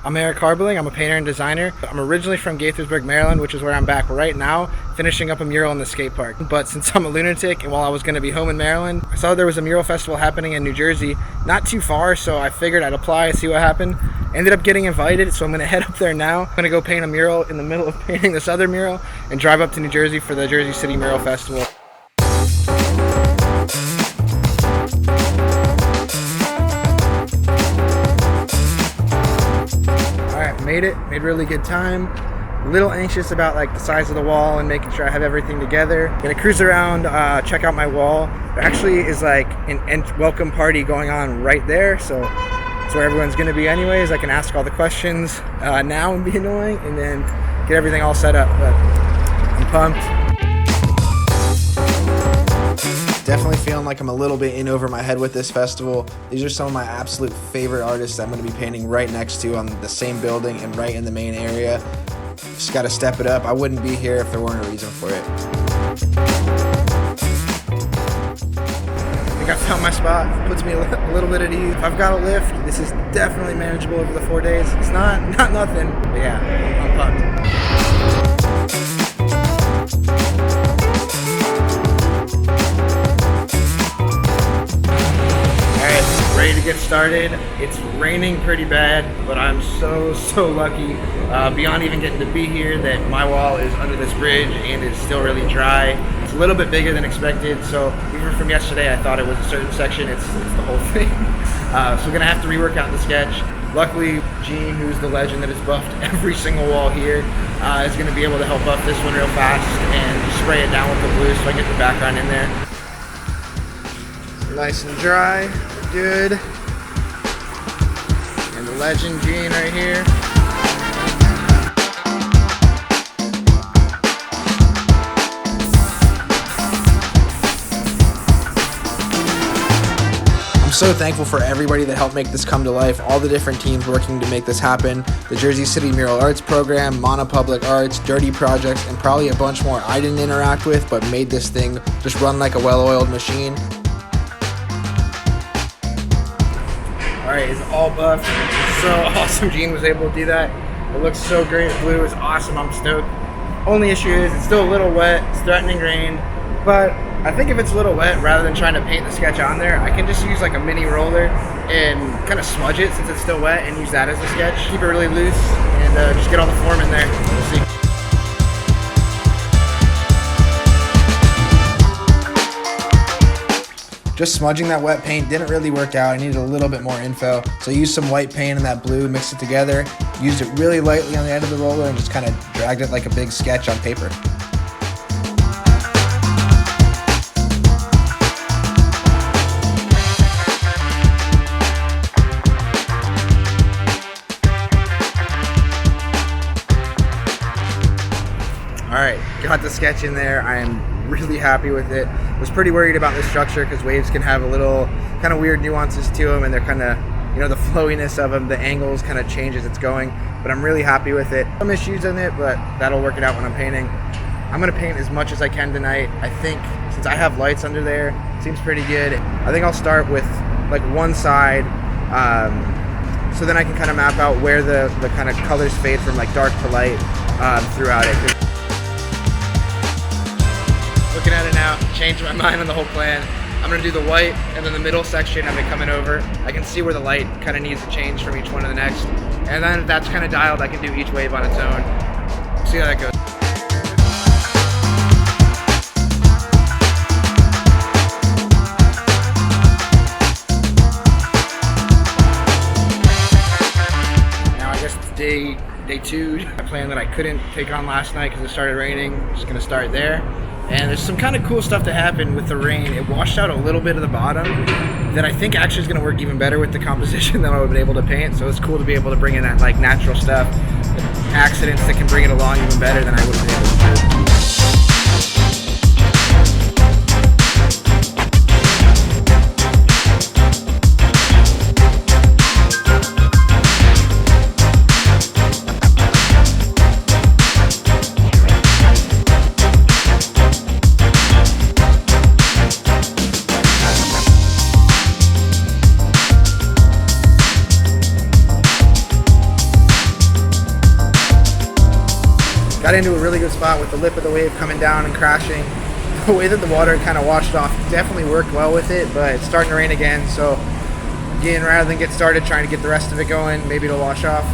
I'm Eric Harbling. I'm a painter and designer. I'm originally from Gaithersburg, Maryland, which is where I'm back right now, finishing up a mural in the skate park. But since I'm a lunatic, and while I was going to be home in Maryland, I saw there was a mural festival happening in New Jersey, not too far, so I figured I'd apply, see what happened. Ended up getting invited, so I'm going to head up there now. I'm going to go paint a mural in the middle of painting this other mural and drive up to New Jersey for the Jersey City Mural Festival. Made really good time. A little anxious about like the size of the wall and making sure I have everything together. Gonna cruise around, check out my wall. There actually is like an welcome party going on right there, so it's where everyone's gonna be anyways. I can ask all the questions now and be annoying, and then get everything all set up. But I'm pumped. Definitely feeling like I'm a little bit in over my head with this festival. These are some of my absolute favorite artists I'm going to be painting right next to on the same building and right in the main area. Just got to step it up. I wouldn't be here if there weren't a reason for it. I think I found my spot. Puts me a little bit at ease. If I've got a lift, this is definitely manageable over the 4 days. It's not nothing, but yeah, I'm pumped. Ready to get started. It's raining pretty bad, but I'm so lucky beyond even getting to be here that my wall is under this bridge and is still really dry. It's a little bit bigger than expected, so even from yesterday I thought it was a certain section. It's the whole thing. So we're gonna have to rework out the sketch. Luckily, Gene, who's the legend that has buffed every single wall here, is gonna be able to help buff this one real fast and spray it down with the blue so I get the background in there. Nice and dry. Good. And the legend Gene right here. I'm so thankful for everybody that helped make this come to life, all the different teams working to make this happen. The Jersey City Mural Arts Program, Mana Public Arts, Dirty Projects, and probably a bunch more I didn't interact with but made this thing just run like a well-oiled machine. Alright, it's all buffed. So awesome Gene was able to do that. It looks so great. Blue is awesome. I'm stoked. Only issue is it's still a little wet. It's threatening rain. But I think if it's a little wet, rather than trying to paint the sketch on there, I can just use like a mini roller and kind of smudge it since it's still wet and use that as a sketch. Keep it really loose and just get all the form in there. We'll see. Just smudging that wet paint didn't really work out. I needed a little bit more info. So I used some white paint and that blue, mixed it together, used it really lightly on the end of the roller and just kind of dragged it like a big sketch on paper. Alright, got the sketch in there. I am really happy with it. Was pretty worried about the structure because waves can have a little kind of weird nuances to them, and they're kind of, you know, the flowiness of them, the angles kind of change as it's going, but I'm really happy with it. Some issues in it, but that'll work it out when I'm painting. I'm going to paint as much as I can tonight. I think since I have lights under there, it seems pretty good. I think I'll start with like one side, so then I can kind of map out where the kind of colors fade from like dark to light throughout it. Looking at it now, changed my mind on the whole plan. I'm gonna do the white and then the middle section of it coming over. I can see where the light kind of needs to change from each one to the next. And then if that's kind of dialed, I can do each wave on its own. See how that goes. Now I guess it's day two. A plan that I couldn't take on last night because it started raining. I'm just gonna start there. And there's some kind of cool stuff that happened with the rain. It washed out a little bit of the bottom that I think actually is going to work even better with the composition than I would have been able to paint. So it's cool to be able to bring in that like natural stuff, accidents that can bring it along even better than I would have been able to do. Got into a really good spot with the lip of the wave coming down and crashing. The way that the water kind of washed off definitely worked well with it, but it's starting to rain again, so again, rather than get started trying to get the rest of it going, maybe it'll wash off,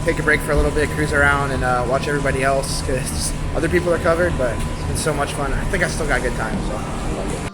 take a break for a little bit, cruise around, and watch everybody else, because other people are covered, but it's been so much fun. I think I still got a good time, so I love it.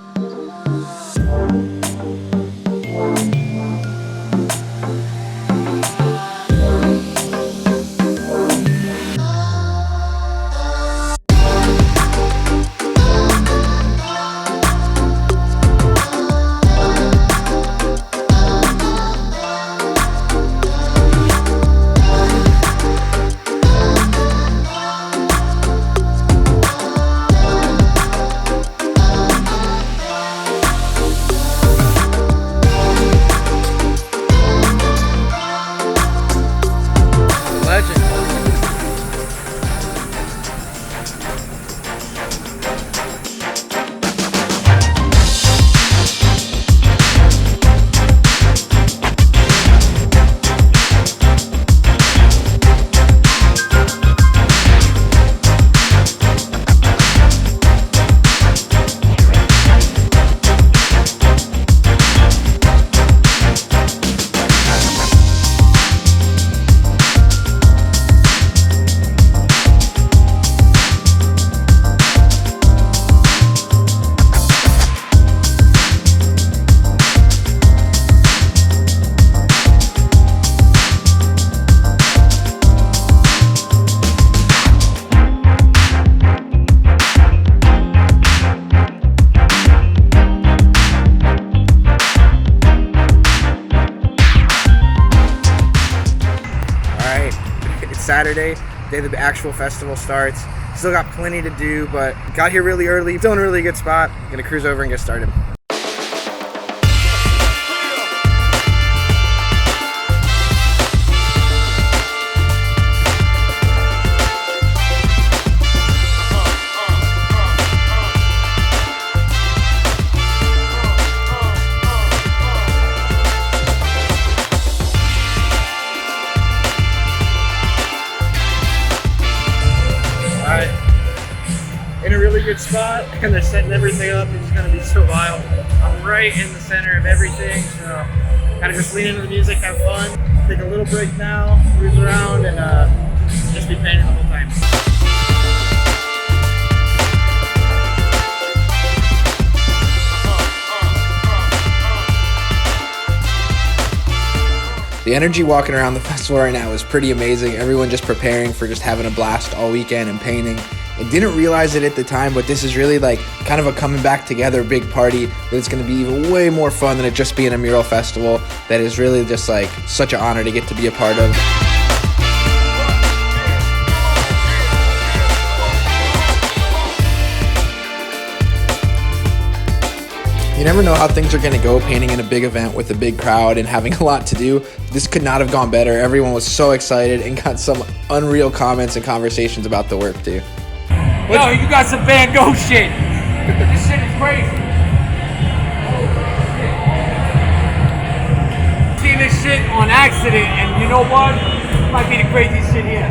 Saturday, day the actual festival starts. Still got plenty to do, but got here really early. Still in a really good spot. Gonna cruise over and get started. In a really good spot, and they're setting everything up. It's gonna be so wild. I'm right in the center of everything, so gotta just lean into the music, have fun, take a little break now, cruise around, and just be painting the whole time. The energy walking around the festival right now is pretty amazing. Everyone just preparing for just having a blast all weekend and painting. I didn't realize it at the time, but this is really like kind of a coming back together big party that it's going to be even way more fun than it just being a mural festival. That is really just like such an honor to get to be a part of. You never know how things are going to go painting in a big event with a big crowd and having a lot to do. This could not have gone better. Everyone was so excited and got some unreal comments and conversations about the work too. Yo, you got some Van Gogh shit. This shit is crazy. Seen this shit on accident, and you know what? It might be the craziest shit here.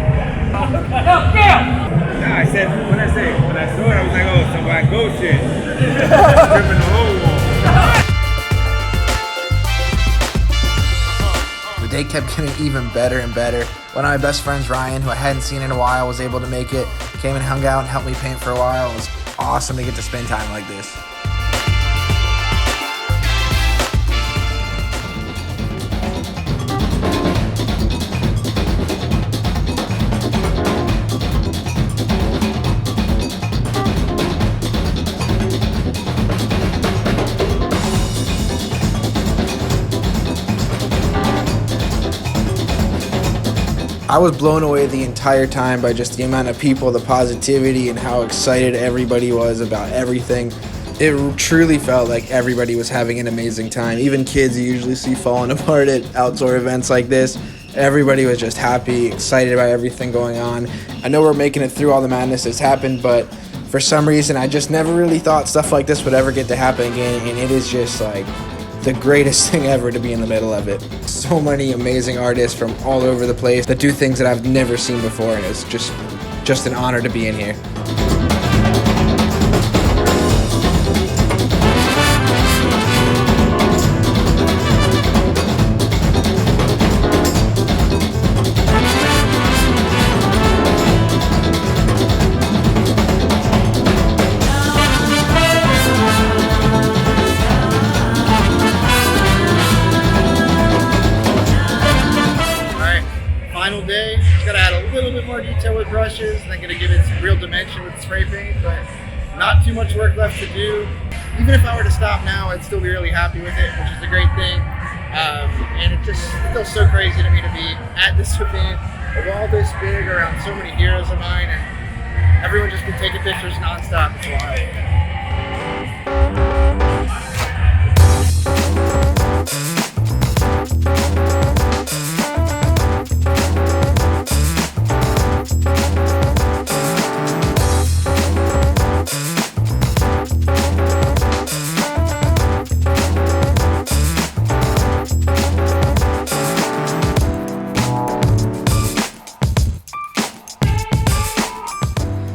Yo, Phil! Nah, when I saw it, I was like, oh, some Van Gogh shit. Tripping the whole wall. The day kept getting even better and better. One of my best friends, Ryan, who I hadn't seen in a while, was able to make it. Came and hung out and helped me paint for a while. It was awesome to get to spend time like this. I was blown away the entire time by just the amount of people, the positivity, and how excited everybody was about everything. It truly felt like everybody was having an amazing time. Even kids you usually see falling apart at outdoor events like this. Everybody was just happy, excited about everything going on. I know we're making it through all the madness that's happened, but for some reason I just never really thought stuff like this would ever get to happen again, and it is just like the greatest thing ever to be in the middle of it. So many amazing artists from all over the place that do things that I've never seen before, and it's just just an honor to be in here. Final day, just gotta add a little bit more detail with brushes, and then gonna give it some real dimension with spray paint, but not too much work left to do. Even if I were to stop now, I'd still be really happy with it, which is a great thing. And it just feels so crazy to me to be at this event of all this big around so many heroes of mine, and everyone just been taking pictures nonstop. It's wild.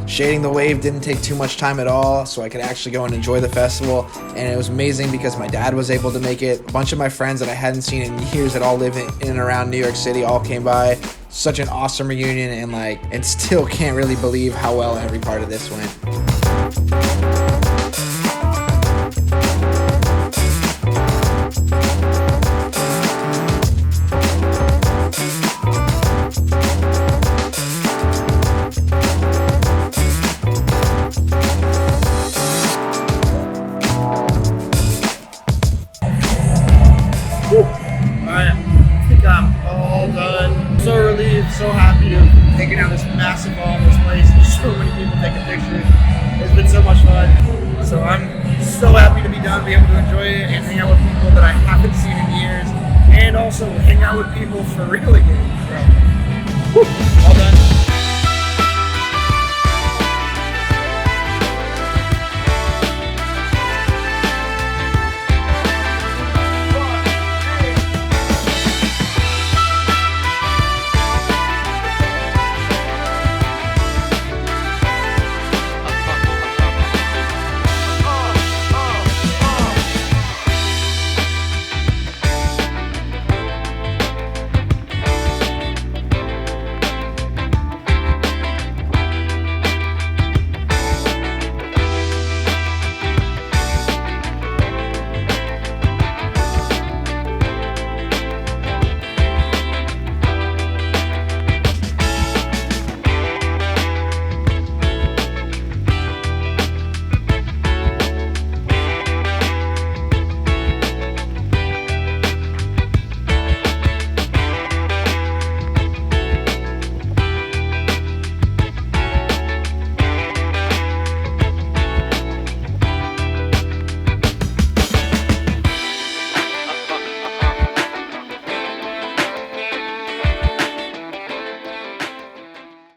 Shading the wave didn't take too much time at all, so I could actually go and enjoy the festival, and it was amazing because my dad was able to make it. A bunch of my friends that I hadn't seen in years that all live in and around New York City all came by. Such an awesome reunion, and still can't really believe how well every part of this went. So relieved, so happy to have taken out this massive wall in this place. There's so many people taking pictures. It's been so much fun. So I'm so happy to be done, be able to enjoy it and hang out with people that I haven't seen in years, and also hang out with people for real again. So